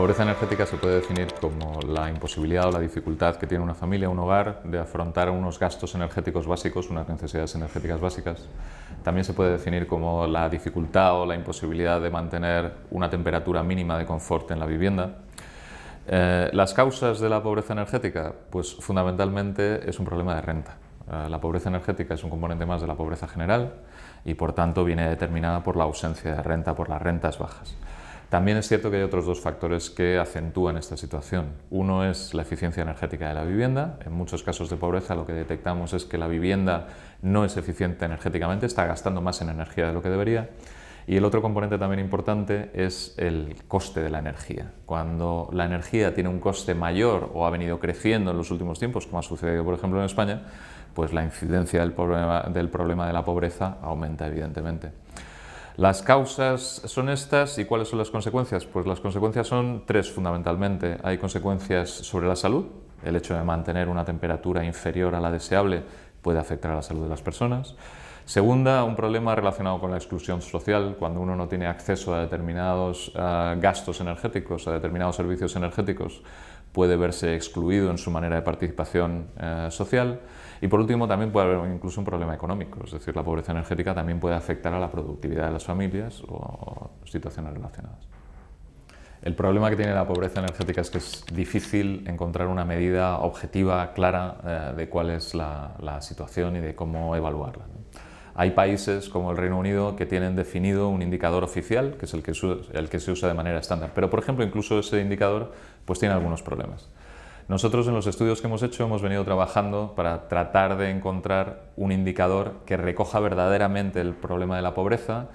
pobreza energética se puede definir como la imposibilidad o la dificultad que tiene una familia, un hogar, de afrontar unos gastos energéticos básicos, unas necesidades energéticas básicas. También se puede definir como la dificultad o la imposibilidad de mantener una temperatura mínima de confort en la vivienda. Las causas de la pobreza energética, pues fundamentalmente es un problema de renta. La pobreza energética es un componente más de la pobreza general y por tanto viene determinada por la ausencia de renta, por las rentas bajas. También es cierto que hay otros dos factores que acentúan esta situación. Uno es la eficiencia energética de la vivienda. En muchos casos de pobreza lo que detectamos es que la vivienda no es eficiente energéticamente, está gastando más en energía de lo que debería. Y el otro componente también importante es el coste de la energía. Cuando la energía tiene un coste mayor o ha venido creciendo en los últimos tiempos, como ha sucedido por ejemplo en España, pues la incidencia del problema de la pobreza aumenta evidentemente. Las causas son estas, ¿y cuáles son las consecuencias? Pues las consecuencias son tres fundamentalmente. Hay consecuencias sobre la salud. El hecho de mantener una temperatura inferior a la deseable puede afectar a la salud de las personas. Segunda, un problema relacionado con la exclusión social. Cuando uno no tiene acceso a determinados gastos energéticos, a determinados servicios energéticos, puede verse excluido en su manera de participación social. Y por último, también puede haber incluso un problema económico, es decir, la pobreza energética también puede afectar a la productividad de las familias o situaciones relacionadas. El problema que tiene la pobreza energética es que es difícil encontrar una medida objetiva, clara, de cuál es la situación y de cómo evaluarla. Hay países como el Reino Unido que tienen definido un indicador oficial, que es el que se usa de manera estándar, pero por ejemplo incluso ese indicador pues tiene algunos problemas. Nosotros en los estudios que hemos hecho hemos venido trabajando para tratar de encontrar un indicador que recoja verdaderamente el problema de la pobreza,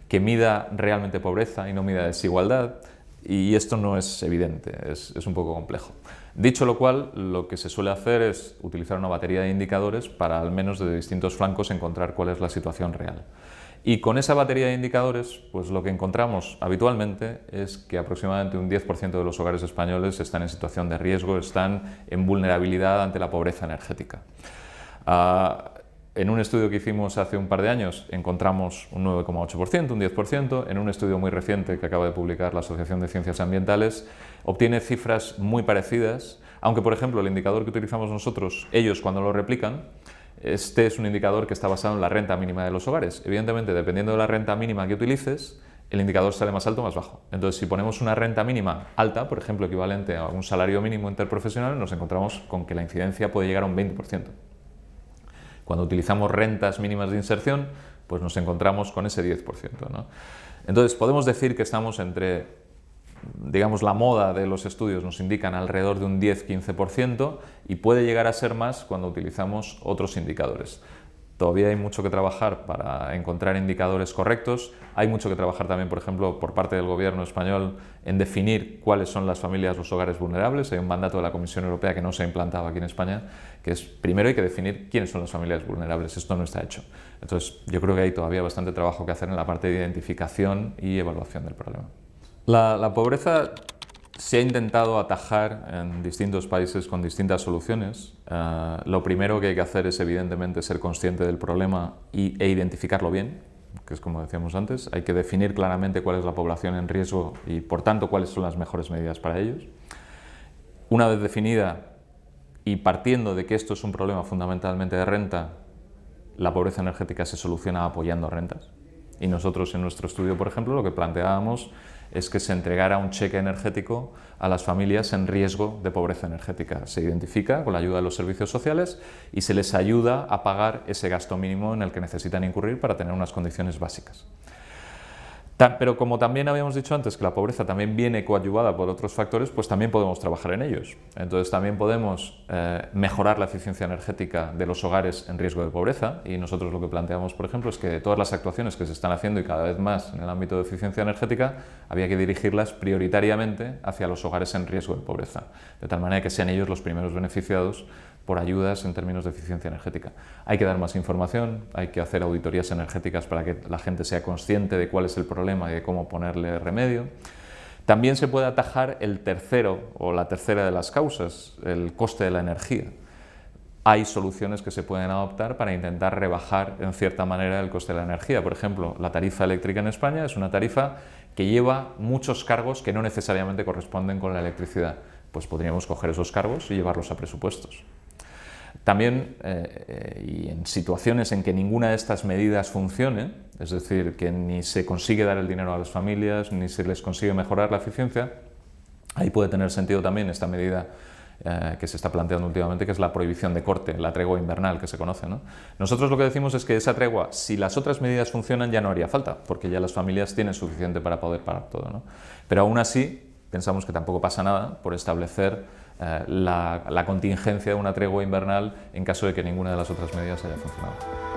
que mida realmente pobreza y no mida desigualdad, y esto no es evidente, es un poco complejo. Dicho lo cual, lo que se suele hacer es utilizar una batería de indicadores para al menos de distintos flancos encontrar cuál es la situación real. Y con esa batería de indicadores, pues lo que encontramos habitualmente es que aproximadamente un 10% de los hogares españoles están en situación de riesgo, están en vulnerabilidad ante la pobreza energética. En un estudio que hicimos hace un par de años encontramos un 9,8%, un 10%. En un estudio muy reciente que acaba de publicar la Asociación de Ciencias Ambientales obtiene cifras muy parecidas, aunque por ejemplo el indicador que utilizamos nosotros, ellos cuando lo replican, este es un indicador que está basado en la renta mínima de los hogares. Evidentemente, dependiendo de la renta mínima que utilices, el indicador sale más alto o más bajo. Entonces, si ponemos una renta mínima alta, por ejemplo, equivalente a un salario mínimo interprofesional, nos encontramos con que la incidencia puede llegar a un 20%. Cuando utilizamos rentas mínimas de inserción, pues nos encontramos con ese 10%, ¿no? Entonces, podemos decir que estamos entre, digamos, la moda de los estudios nos indican alrededor de un 10-15% y puede llegar a ser más cuando utilizamos otros indicadores. Todavía hay mucho que trabajar para encontrar indicadores correctos. Hay mucho que trabajar también, por ejemplo, por parte del gobierno español en definir cuáles son las familias, los hogares vulnerables. Hay un mandato de la Comisión Europea que no se ha implantado aquí en España, que es primero hay que definir quiénes son las familias vulnerables. Esto no está hecho. Entonces, yo creo que hay todavía bastante trabajo que hacer en la parte de identificación y evaluación del problema. La pobreza se ha intentado atajar en distintos países con distintas soluciones. Lo primero que hay que hacer es evidentemente ser consciente del problema e identificarlo bien, que es como decíamos antes. Hay que definir claramente cuál es la población en riesgo y por tanto cuáles son las mejores medidas para ellos. Una vez definida y partiendo de que esto es un problema fundamentalmente de renta, la pobreza energética se soluciona apoyando rentas. Y nosotros en nuestro estudio, por ejemplo, lo que planteábamos es que se entregara un cheque energético a las familias en riesgo de pobreza energética. Se identifica con la ayuda de los servicios sociales y se les ayuda a pagar ese gasto mínimo en el que necesitan incurrir para tener unas condiciones básicas. Pero como también habíamos dicho antes que la pobreza también viene coadyuvada por otros factores, pues también podemos trabajar en ellos. Entonces también podemos mejorar la eficiencia energética de los hogares en riesgo de pobreza y nosotros lo que planteamos, por ejemplo, es que de todas las actuaciones que se están haciendo y cada vez más en el ámbito de eficiencia energética, había que dirigirlas prioritariamente hacia los hogares en riesgo de pobreza, de tal manera que sean ellos los primeros beneficiados por ayudas en términos de eficiencia energética. Hay que dar más información, hay que hacer auditorías energéticas para que la gente sea consciente de cuál es el problema y de cómo ponerle remedio. También se puede atajar el tercero o la tercera de las causas, el coste de la energía. hay soluciones que se pueden adoptar para intentar rebajar en cierta manera el coste de la energía. Por ejemplo, la tarifa eléctrica en España es una tarifa que lleva muchos cargos que no necesariamente corresponden con la electricidad. Pues podríamos coger esos cargos y llevarlos a presupuestos. También, y en situaciones en que ninguna de estas medidas funcione, es decir, que ni se consigue dar el dinero a las familias, ni se les consigue mejorar la eficiencia, ahí puede tener sentido también esta medida que se está planteando últimamente, que es la prohibición de corte, la tregua invernal que se conoce, ¿no? Nosotros lo que decimos es que esa tregua, si las otras medidas funcionan, ya no haría falta, porque ya las familias tienen suficiente para poder pagar todo, ¿no? Pero aún así, pensamos que tampoco pasa nada por establecer la contingencia de una tregua invernal en caso de que ninguna de las otras medidas haya funcionado.